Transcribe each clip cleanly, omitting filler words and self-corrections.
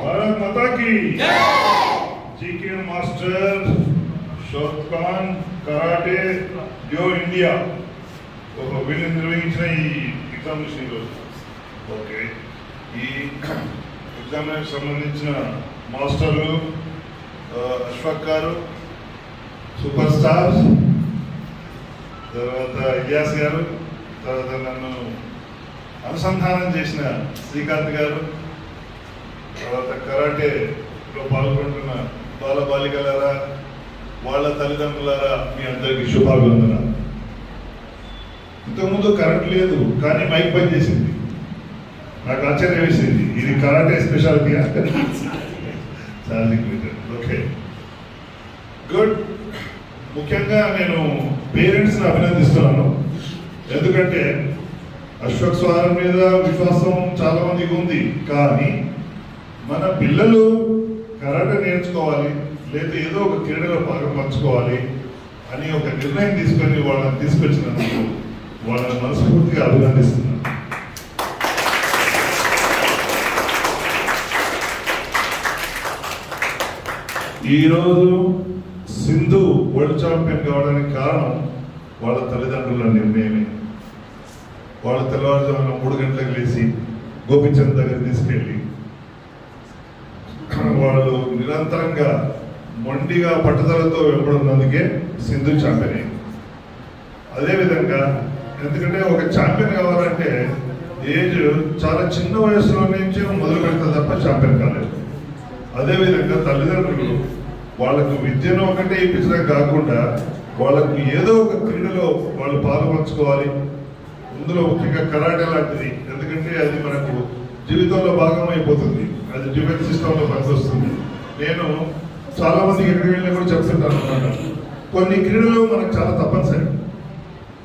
भारत माता की GK master Shotokan karate do India వీళ్ళు నిర్వహించిన ఈ ఎగ్జామినేషన్ ఈరోజు ఓకే ఈ ఎగ్జామినేషన్ సంబంధించిన మాస్టర్లు అశ్వక్ గారు సూపర్ స్టార్ తర్వాత ఇలియాస్ గారు తర్వాత నన్ను అనుసంధానం చేసిన శ్రీకాంత్ గారు తర్వాత కరాటేలో పాల్గొంటున్న బాల బాలికలారా వాళ్ళ తల్లిదండ్రులారా మీ అందరికీ శుభాభివందనాలు. ఇంతకుముందు కరెంట్ లేదు కానీ మైక్ పని చేసింది. నాకు ఆశ్చర్యం వేసింది, ఇది కరాటే స్పెషాలిటీ ఓకే గుడ్. ముఖ్యంగా నేను పేరెంట్స్ని అభినందిస్తున్నాను. ఎందుకంటే అశ్వక్ స్వామి మీద విశ్వాసం చాలా మందికి ఉంది, కానీ మన పిల్లలు కరాటే నేర్చుకోవాలి లేదా ఏదో ఒక క్రీడలో భాగం పంచుకోవాలి అని ఒక నిర్ణయం తీసుకొని వాళ్ళని తీసుకొచ్చినందుకు వాళ్ళని మనస్ఫూర్తిగా అభినందిస్తున్నాను. ఈరోజు సింధు వరల్డ్ ఛాంపియన్ కావడానికి కారణం వాళ్ళ తల్లిదండ్రుల నిర్ణయమే. వాళ్ళ తెల్లవారుజామున 3 గంటలకు లేచి గోపిచంద్ దగ్గర తీసుకెళ్ళి వాళ్ళు నిరంతరంగా మొండిగా పట్టుదలతో వెంబడున్నందుకే సింధు ఛాంపియన్ అయింది. అదేవిధంగా ఎందుకంటే ఒక ఛాంపియన్ కావాలంటే ఏజ్ చాలా చిన్న వయసులో నుంచి మొదలు పెడతా తప్ప ఛాంపియన్ కాలేదు. అదేవిధంగా తల్లిదండ్రులు వాళ్ళకు విద్యను ఒకటే ఇప్పించడం కాకుండా వాళ్ళకు ఏదో ఒక క్రీడలో వాళ్ళు పాల్పంచుకోవాలి. అందులో ముఖ్యంగా కరాటే లాంటిది, ఎందుకంటే అది మనకు జీవితంలో భాగం అయిపోతుంది, అది డిఫెన్స్ సిస్టంలో పనికొస్తుంది. నేను చాలా మందికి ఎక్కడికి వెళ్ళినా కూడా చెప్తుంటాను అన్నమాట, కొన్ని క్రీడలు మనకు చాలా తప్పనిసరి.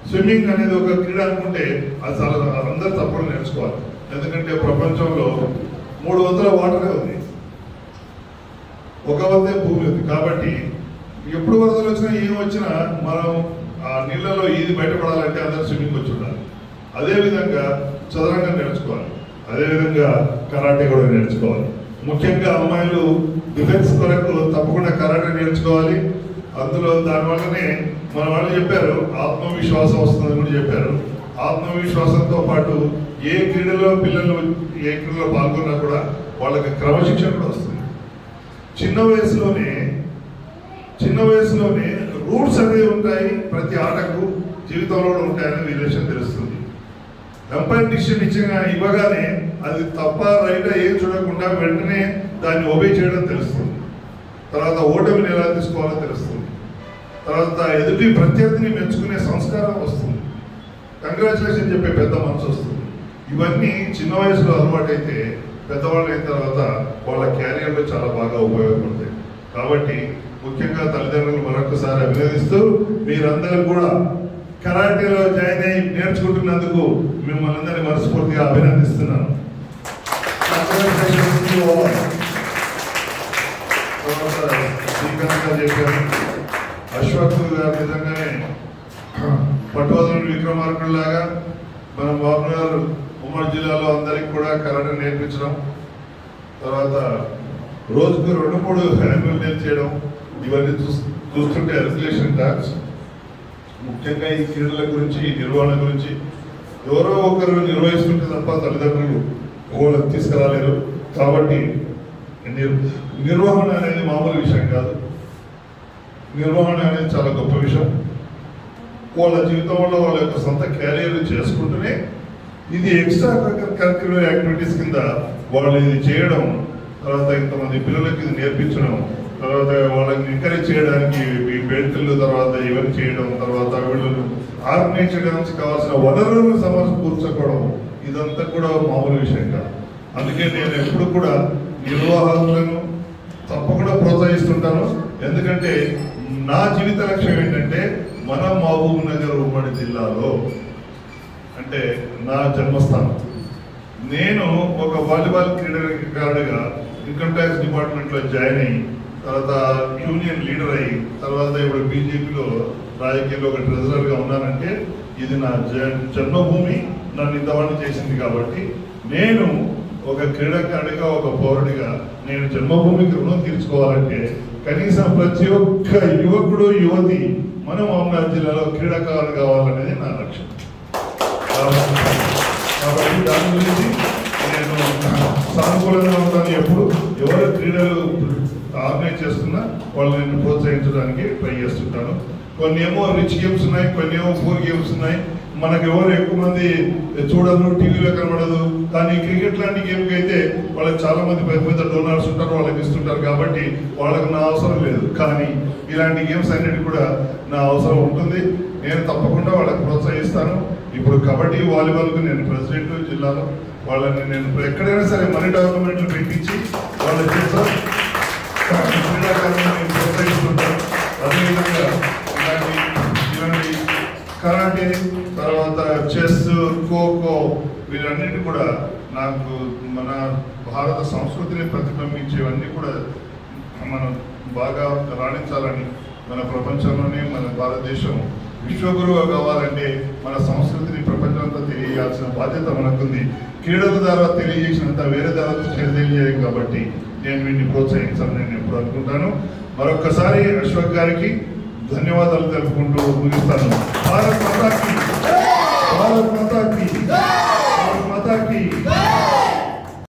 స్విమ్మింగ్ అనేది ఒక క్రీడ అనుకుంటే అది చాలా అందరూ తప్పకుండా నేర్చుకోవాలి. ఎందుకంటే ప్రపంచంలో 300 వాటరే ఉంది, 1 భూమి ఉంది. కాబట్టి ఎప్పుడు వరదలు వచ్చినా ఏం వచ్చినా మనం ఆ నీళ్ళలో ఈది బయటపడాలంటే అందరూ స్విమ్మింగ్ వచ్చి ఉండాలి. అదేవిధంగా చదరంగం నేర్చుకోవాలి, అదేవిధంగా కరాటే కూడా నేర్చుకోవాలి. ముఖ్యంగా అమ్మాయిలు డిఫెన్స్ కొరకు తప్పకుండా కరాటే నేర్చుకోవాలి. అందులో దానివల్లనే మన వాళ్ళు చెప్పారు ఆత్మవిశ్వాసం వస్తుందని కూడా చెప్పారు. ఆత్మవిశ్వాసంతో పాటు ఏ క్రీడలో పిల్లలు ఏ క్రీడలో పాల్గొన్నా కూడా వాళ్ళకి క్రమశిక్షణ కూడా వస్తుంది. చిన్న వయసులోనే రూట్స్ అనేవి ఉంటాయి, ప్రతి ఆటకు జీవితంలో ఉంటాయని రిలేషన్ తెలుస్తుంది. ఎంపైర్ డిసిషన్ ఇవ్వగానే అది తప్ప రైట్ ఏం చూడకుండా వెంటనే దాన్ని ఒబే చేయడం తెలుస్తుంది. తర్వాత ఓటమిని ఎలా తీసుకోవాలో తెలుస్తుంది. తర్వాత ఎదుటి ప్రత్యర్థిని మెచ్చుకునే సంస్కారం వస్తుంది, కంగ్రాచులేషన్ చెప్పే పెద్ద మనసు వస్తుంది. ఇవన్నీ చిన్న వయసులో అలవాటైతే పెద్దవాళ్ళు అయిన తర్వాత వాళ్ళ క్యారియర్లో చాలా బాగా ఉపయోగపడతాయి. కాబట్టి ముఖ్యంగా తల్లిదండ్రులు మరొకసారి అభినందిస్తూ మీరందరూ కూడా కరాటేలో జాయిన్ అయ్యి నేర్చుకుంటున్నందుకు మిమ్మల్ని అందరినీ మనస్ఫూర్తిగా అభినందిస్తున్నాను. శ్రీకాంత్ గారు చెప్పారు, అశ్వక్ గారు నిజంగానే పట్టువదలని విక్రమార్కుడిలాగా మన బాబుగారు ఉమ్మడి జిల్లాలో అందరికి కూడా కరాటే నేర్పించడం, తర్వాత రోజుకు 2-3 హ్యాండ్లు నేర్చేయడం, ఇవన్నీ చూస్తుంటే రెగ్యులేషన్ టాక్స్. ముఖ్యంగా ఈ క్రీడల గురించి నిర్వహణ గురించి ఎవరో ఒకరు నిర్వహిస్తుంటే తప్ప తల్లిదండ్రులు వాళ్ళకి తీసుకురాలేరు. కాబట్టి నిర్వహణ అనేది మామూలు విషయం కాదు, నిర్వహణ అనేది చాలా గొప్ప విషయం. వాళ్ళ జీవితంలో వాళ్ళ యొక్క సొంత క్యారియర్లు చేసుకుంటూనే ఇది ఎక్స్ట్రా కరిక్యులర్ యాక్టివిటీస్ కింద వాళ్ళు ఇది చేయడం, తర్వాత ఇంతమంది పిల్లలకి ఇది నేర్పించడం, తర్వాత వాళ్ళని ఎంకరేజ్ చేయడానికి ఈ బెల్ట్లు, తర్వాత ఇవన్నీ చేయడం, తర్వాత వీళ్ళు ఆర్గనైజ్ చేయడానికి కావాల్సిన వనరులను సమకూర్చుకోవడం, ఇదంతా కూడా మామూలు విషయం కాదు. అందుకే నేను ఎప్పుడు కూడా నిర్వాహకులను తప్పకుండా ప్రోత్సహిస్తుంటాను. ఎందుకంటే నా జీవిత లక్ష్యం ఏంటంటే మన మహబూబ్ నగర్ ఉమ్మడి జిల్లాలో అంటే నా జన్మస్థానం. నేను ఒక వాలీబాల్ క్రీడాకారుడిగా ఇన్కమ్ ట్యాక్స్ డిపార్ట్మెంట్లో జాయిన్ అయ్యి తర్వాత యూనియన్ లీడర్ అయ్యి తర్వాత ఇప్పుడు బీజేపీలో రాజకీయాల్లో ఒక ట్రెజరర్గా ఉన్నానంటే ఇది నా జన్మభూమి, నన్ను ఇంతవాడిని చేసింది. కాబట్టి నేను ఒక క్రీడాకారుడిగా ఒక పౌరుడిగా నేను జన్మభూమికి రుణం తీర్చుకోవాలంటే కనీసం ప్రతి ఒక్క యువకుడు యువతి మన మహబూబాబాద్ జిల్లాలో క్రీడాకారులు కావాలనేది నా లక్ష్యం. కాబట్టి దాని గురించి నేను సానుకూలంగా ఉంటాను. ఎప్పుడు ఎవరు క్రీడలు ఆర్గనైజ్ చేస్తున్నా వాళ్ళని నేను ప్రోత్సహించడానికి ట్రై చేస్తుంటాను. కొన్ని ఏమో రిచ్ గేమ్స్ ఉన్నాయి, కొన్ని ఏమో పూర్ గేమ్స్ ఉన్నాయి. మనకు ఎవరు ఎక్కువ మంది చూడరు, టీవీలో కనబడదు. కానీ క్రికెట్ లాంటి గేమ్కి అయితే వాళ్ళకి చాలా మంది పెద్ద పెద్ద డోనర్స్ ఉంటారు, వాళ్ళకి ఇస్తుంటారు. కాబట్టి వాళ్ళకి నా అవసరం లేదు. కానీ ఇలాంటి గేమ్స్ అన్నిటి కూడా నా అవసరం ఉంటుంది. నేను తప్పకుండా వాళ్ళకి ప్రోత్సహిస్తాను. ఇప్పుడు కబడ్డీ, వాలీబాల్కు నేను ప్రెసిడెంట్ జిల్లాలో. వాళ్ళని నేను ఎక్కడైనా సరే మనీ టోర్నమెంట్లు పెట్టించి వాళ్ళ చేత క్రీడాకారులను నేను ప్రోత్సహిస్తుంటాను. అదేవిధంగా ఇలాంటి కరాటే, తర్వాత చెస్, ఖోఖో వీరన్నిటి కూడా నాకు మన భారత సంస్కృతిని ప్రతిబింబించేవన్నీ కూడా మనం బాగా రాణించాలని, మన ప్రపంచంలోనే మన భారతదేశం విశ్వగురువు కావాలంటే మన సంస్కృతిని ప్రపంచంతో తెలియజేయాల్సిన బాధ్యత మనకుంది. క్రీడల ద్వారా తెలియజేసినంత వేరే ద్వారా తెలియజేయం. కాబట్టి నేను వీటిని ప్రోత్సహించాలని నేను ఎప్పుడు అనుకుంటాను. మరొక్కసారి అశ్వక్ గారికి ధన్యవాదాలు తెలుపుకుంటూ ముగిస్తాను. భారత్ మాతాకి